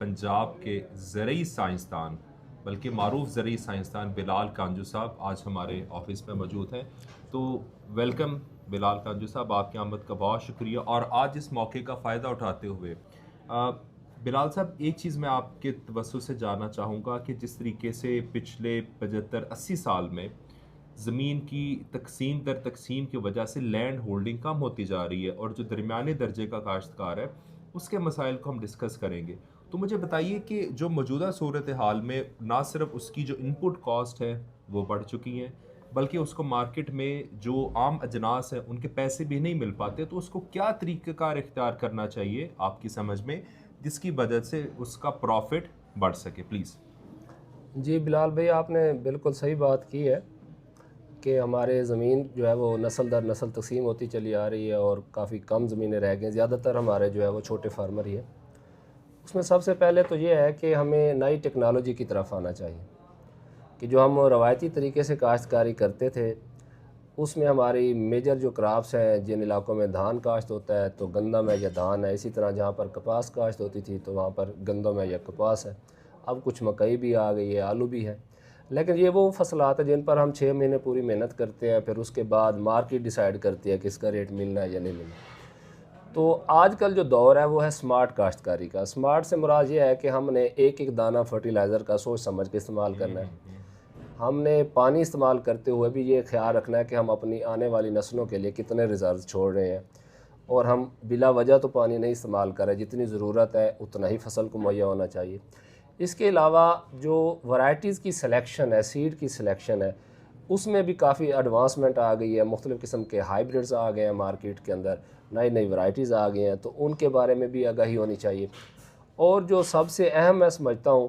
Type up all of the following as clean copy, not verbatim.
पंजाब के ज़रई साइंसदान बल्कि मारूफ ज़रई साइंसदान बिलाल कांजू साहब आज हमारे ऑफिस में मौजूद हैं। तो वेलकम बिलाल कांजू साहब, आपकी आमद का बहुत शुक्रिया। और आज इस मौके का फ़ायदा उठाते हुए बिलाल साहब, एक चीज़ मैं आपके तवज्जो से जानना चाहूँगा कि जिस तरीके से पिछले 75-80 साल में ज़मीन की तकसीम दर तकसीम की वजह से लैंड होल्डिंग कम होती जा रही है और जो दरमियाने दर्जे का काश्तकार है उसके मसाइल को हम डिस्कस करेंगे। तो मुझे बताइए कि जो मौजूदा सूरत हाल में ना सिर्फ उसकी जो इनपुट कॉस्ट है वो बढ़ चुकी हैं, बल्कि उसको मार्केट में जो आम अजनास हैं उनके पैसे भी नहीं मिल पाते, तो उसको क्या तरीक़ेकार इख्तियार करना चाहिए आपकी समझ में, जिसकी वजह से उसका प्रॉफिट बढ़ सके? प्लीज़। जी बिलाल भाई, आपने बिल्कुल सही बात की है कि हमारे ज़मीन जो है वो नस्ल दर नस्ल तकसीम होती चली आ रही है और काफ़ी कम ज़मीनें रह गई हैं। ज़्यादातर हमारे जो है वो छोटे फार्मर ही हैं। उसमें सबसे पहले तो ये है कि हमें नई टेक्नोलॉजी की तरफ आना चाहिए कि जो हम रवायती तरीके से काश्तकारी करते थे उसमें हमारी मेजर जो क्रॉप्स हैं, जिन इलाकों में धान काश्त होता है तो गंदम है या धान है। इसी तरह जहाँ पर कपास काश्त होती थी तो वहाँ पर गंदम है या कपास है। अब कुछ मकई भी आ गई है, आलू भी है। लेकिन ये वो फसलात हैं जिन पर हम 6 महीने पूरी मेहनत करते हैं, फिर उसके बाद मार्केट डिसाइड करती है कि इसका रेट मिलना है या नहीं मिलना। तो आजकल जो दौर है वो है स्मार्ट काश्तकारी का। स्मार्ट से मुराद ये है कि हमने एक एक दाना फर्टिलाइज़र का सोच समझ के इस्तेमाल करना है। हमने पानी इस्तेमाल करते हुए भी ये ख्याल रखना है कि हम अपनी आने वाली नस्लों के लिए कितने रिज़र्व छोड़ रहे हैं, और हम बिला वजह तो पानी नहीं इस्तेमाल कर रहे। जितनी ज़रूरत है उतना ही फसल को मुहैया होना चाहिए। इसके अलावा जो वैरायटीज़ की सिलेक्शन है, सीड की सिलेक्शन है, उसमें भी काफ़ी एडवांसमेंट आ गई है। मुख्तलिफ़ किस्म के हाइब्रिड्स आ गए हैं मार्केट के अंदर, नई नई वैरायटीज़ आ गई हैं, तो उनके बारे में भी आगाही होनी चाहिए। और जो सबसे अहम मैं समझता हूँ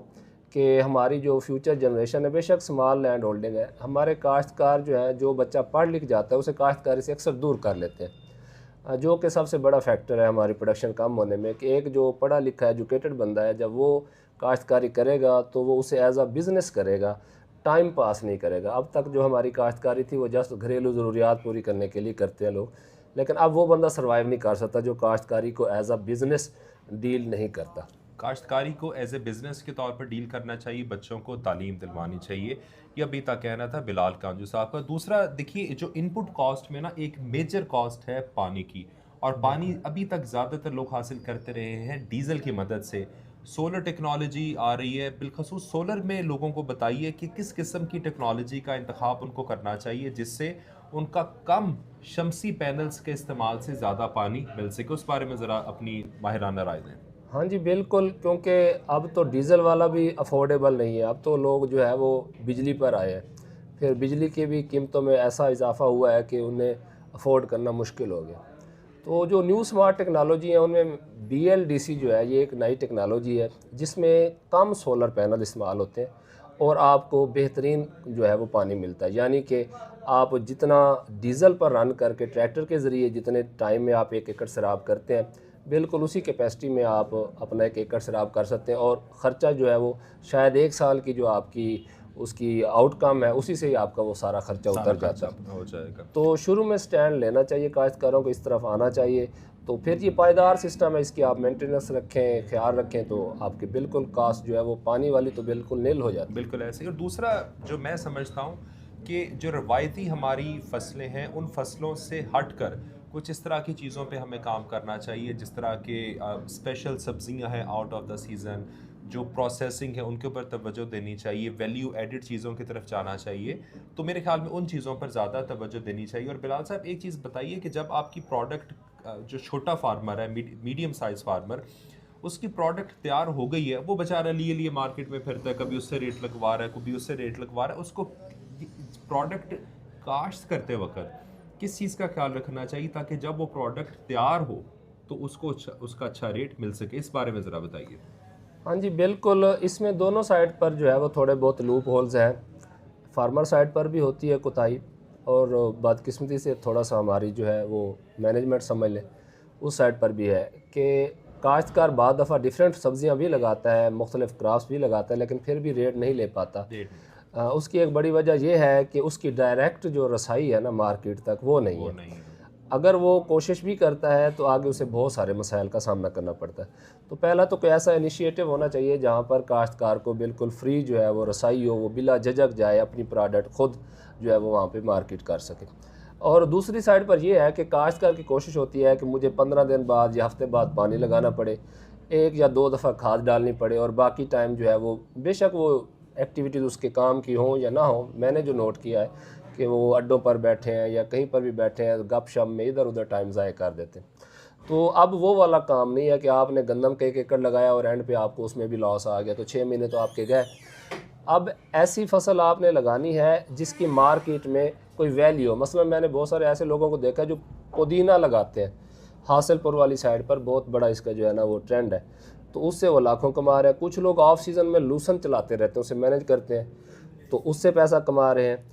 कि हमारी जो फ्यूचर जनरेशन है, बेशक स्मॉल लैंड होल्डिंग है, हमारे काश्तकार जो है, जो बच्चा पढ़ लिख जाता है उसे काश्तकारी से अक्सर दूर कर लेते हैं। जो कि सबसे बड़ा फैक्टर है हमारी प्रोडक्शन कम होने में, कि एक जो पढ़ा लिखा एजुकेटेड बंदा है, जब वो काश्तकारी करेगा तो वो उसे एज अ बिज़नेस करेगा, टाइम पास नहीं करेगा। अब तक जो हमारी काश्तकारी थी वो जस्ट घरेलू ज़रूरियात पूरी करने के लिए करते हैं लोग, लेकिन अब वो बंदा सर्वाइव नहीं कर सकता जो काश्तकारी को एज अ बिज़नेस डील नहीं करता। काश्तकारी को एज ए बिज़नेस के तौर पर डील करना चाहिए, बच्चों को तालीम दिलवानी चाहिए। ये अभी तक कहना था बिलाल कांजू साहब का। दूसरा देखिए, जो इनपुट कॉस्ट में ना एक मेजर कॉस्ट है पानी की, और पानी बिल्कुल। अभी तक ज़्यादातर लोग हासिल करते रहे हैं डीजल की मदद से। सोलर टेक्नोलॉजी आ रही है, बिलखसूस सोलर में लोगों को बताइए कि किस किस्म की टेक्नोलॉजी का इंतखाब उनको करना चाहिए जिससे उनका कम शमसी पैनल्स के इस्तेमाल से ज़्यादा पानी मिल सके। उस बारे में ज़रा अपनी माहिराना राय दें। हाँ जी बिल्कुल, क्योंकि अब तो डीज़ल वाला भी अफोर्डेबल नहीं है। अब तो लोग जो है वो बिजली पर आए हैं। फिर बिजली की भी कीमतों में ऐसा इजाफा हुआ है कि उन्हें अफोर्ड करना मुश्किल हो गया। तो जो न्यू स्मार्ट टेक्नोलॉजी है उनमें BLDC जो है, ये एक नई टेक्नोलॉजी है जिसमें कम सोलर पैनल इस्तेमाल होते हैं और आपको बेहतरीन जो है वो पानी मिलता है। यानी कि आप जितना डीज़ल पर रन करके ट्रैक्टर के ज़रिए जितने टाइम में आप 1 एकड़ सैराब करते हैं, बिल्कुल उसी कैपेसिटी में आप अपना 1 एकड़ सैराब कर सकते हैं, और ख़र्चा जो है वो शायद 1 साल की जो आपकी उसकी आउटकम है उसी से ही आपका वो सारा ख़र्चा सारा उतर जाता खर्चा है। हो जाएगा। तो शुरू में स्टैंड लेना चाहिए, काश्तकारों को इस तरफ आना चाहिए। तो फिर ये पायदार सिस्टम है, इसकी आप मेंटेनेंस रखें, ख्याल रखें, तो आपकी बिल्कुल कास्ट जो है वो पानी वाली तो बिल्कुल नील हो जाती है। बिल्कुल ऐसे ही। और दूसरा जो मैं समझता हूँ कि जो रवायती हमारी फसलें हैं उन फसलों से हटकर कुछ इस तरह की चीज़ों पे हमें काम करना चाहिए, जिस तरह के स्पेशल सब्जियां हैं आउट ऑफ द सीज़न, जो प्रोसेसिंग है उनके ऊपर तवज्जो देनी चाहिए, वैल्यू एडिड चीज़ों की तरफ जाना चाहिए। तो मेरे ख्याल में उन चीज़ों पर ज़्यादा तवज्जो देनी चाहिए। और बिलाल साहब, एक चीज़ बताइए कि जब आपकी प्रोडक्ट जो छोटा फार्मर है, मीडियम साइज़ फार्मर, उसकी प्रोडक्ट तैयार हो गई है, वो बेचारा लिए लिए मार्केट में फिरता है, कभी उससे रेट लगवा रहा है, कभी उससे रेट लगवा रहा है। उसको प्रोडक्ट काश्त करते वक्त किस चीज़ का ख्याल रखना चाहिए ताकि जब वो प्रोडक्ट तैयार हो तो उसको उसका अच्छा रेट मिल सके? इस बारे में ज़रा बताइए। हाँ जी बिल्कुल, इसमें दोनों साइड पर जो है वो थोड़े बहुत लूप होल्स हैं। फार्मर साइड पर भी होती है कोताही, और बदकिस्मती से थोड़ा सा हमारी जो है वो मैनेजमेंट समझ लें उस साइड पर भी है कि काश्तकार बाद दफ़ा डिफरेंट सब्जियां भी लगाता है, मुख्तलिफ क्रॉप्स भी लगाता है, लेकिन फिर भी रेट नहीं ले पाता। रेट नहीं मिलता। उसकी एक बड़ी वजह यह है कि उसकी डायरेक्ट जो रसाई है ना मार्केट तक, वो नहीं वो है। नहीं है। अगर वो कोशिश भी करता है तो आगे उसे बहुत सारे मसाइल का सामना करना पड़ता है। तो पहला तो कोई ऐसा इनिशिएटिव होना चाहिए जहाँ पर काश्तकार को बिल्कुल फ्री जो है वो रसाई हो, वो बिला झिझक जाए अपनी प्रोडक्ट खुद जो है वो वहाँ पे मार्केट कर सके। और दूसरी साइड पर यह है कि काश्तकार की कोशिश होती है कि मुझे 15 दिन बाद या हफ्ते बाद पानी लगाना पड़े, एक या दो दफ़ा खाद डालनी पड़े, और बाकी टाइम जो है वो बेशक वो एक्टिविटीज़ उसके काम की हों या ना हो। मैंने जो नोट किया है कि वो अड्डों पर बैठे हैं या कहीं पर भी बैठे हैं, गपशप में इधर उधर टाइम ज़ाया कर देते हैं। तो अब वो वाला काम नहीं है कि आपने गंदम का 1 एकड़ लगाया और एंड पे आपको उसमें भी लॉस आ गया, तो 6 महीने तो आपके गए। अब ऐसी फसल आपने लगानी है जिसकी मार्केट में कोई वैल्यू हो। मसलन मैंने बहुत सारे ऐसे लोगों को देखा है जो पुदीना लगाते हैं, हासिलपुर वाली साइड पर बहुत बड़ा इसका जो है ना वो ट्रेंड है, तो उससे वो लाखों कमा रहे हैं। कुछ लोग ऑफ सीज़न में लूसन चलाते रहते हैं, उसे मैनेज करते हैं, तो उससे पैसा कमा रहे हैं।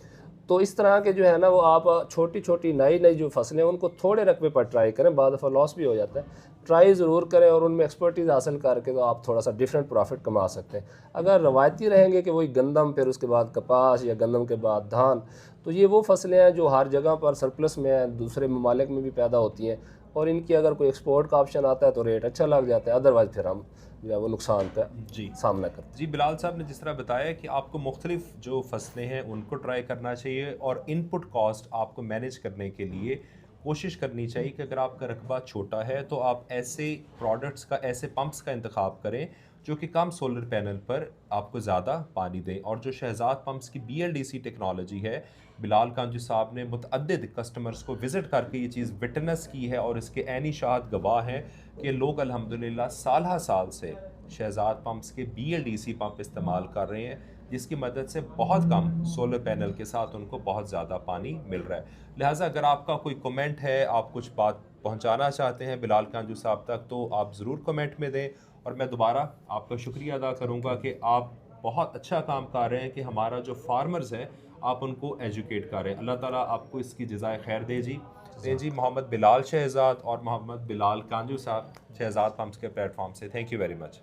तो इस तरह के जो है ना वो आप छोटी छोटी नई नई जो फसलें हैं उनको थोड़े रकबे पर ट्राई करें, बाद दफ़ा लॉस भी हो जाता है, ट्राई ज़रूर करें और उनमें एक्सपर्टीज़ हासिल करके तो आप थोड़ा सा डिफरेंट प्रॉफिट कमा सकते हैं। अगर रवायती रहेंगे कि वही गंदम, फिर उसके बाद कपास, या गंदम के बाद धान, तो ये वो फसलें हैं जो हर जगह पर सरप्लस में हैं, दूसरे ममालिक में भी पैदा होती हैं, और इनकी अगर कोई एक्सपोर्ट का ऑप्शन आता है तो रेट अच्छा लग जाता है, अदरवाइज़ फिर हम जो है वो नुकसान का जी सामना करते हैं। जी, बिलाल साहब ने जिस तरह बताया कि आपको मुख्तलिफ जो फसलें हैं उनको ट्राई करना चाहिए और इनपुट कॉस्ट आपको मैनेज करने के लिए कोशिश करनी चाहिए कि अगर आपका रकबा छोटा है तो आप ऐसे प्रोडक्ट्स का, ऐसे पंप्स का इंतखाब करें जो कि कम सोलर पैनल पर आपको ज़्यादा पानी दें। और जो शहजाद पंप्स की BLDC टेक्नोलॉजी है, बिलाल कांजू साहब ने मुतअद्दिद कस्टमर्स को विज़िट करके ये चीज़ विटनेस की है और इसके ऐनी शाहद गवाह हैं कि लोग अल्हम्दुलिल्लाह साल से शहजाद पंप्स के BLDC पंप इस्तेमाल कर रहे हैं, जिसकी मदद से बहुत कम सोलर पैनल के साथ उनको बहुत ज़्यादा पानी मिल रहा है। लिहाजा अगर आपका कोई कमेंट है, आप कुछ बात पहुंचाना चाहते हैं बिलाल कांजू साहब तक, तो आप ज़रूर कमेंट में दें। और मैं दोबारा आपका शुक्रिया अदा करूंगा कि आप बहुत अच्छा काम कर रहे हैं कि हमारा जो फार्मर्स हैं आप उनको एजुकेट कर रहे हैं। अल्लाह ताला आपको इसकी जज़ाए खैर दे जी। मोहम्मद बिलाल शहजाद और मोहम्मद बिलाल कांजू साहब, शहजाद पंप्स के प्लेटफॉर्म से, थैंक यू वेरी मच।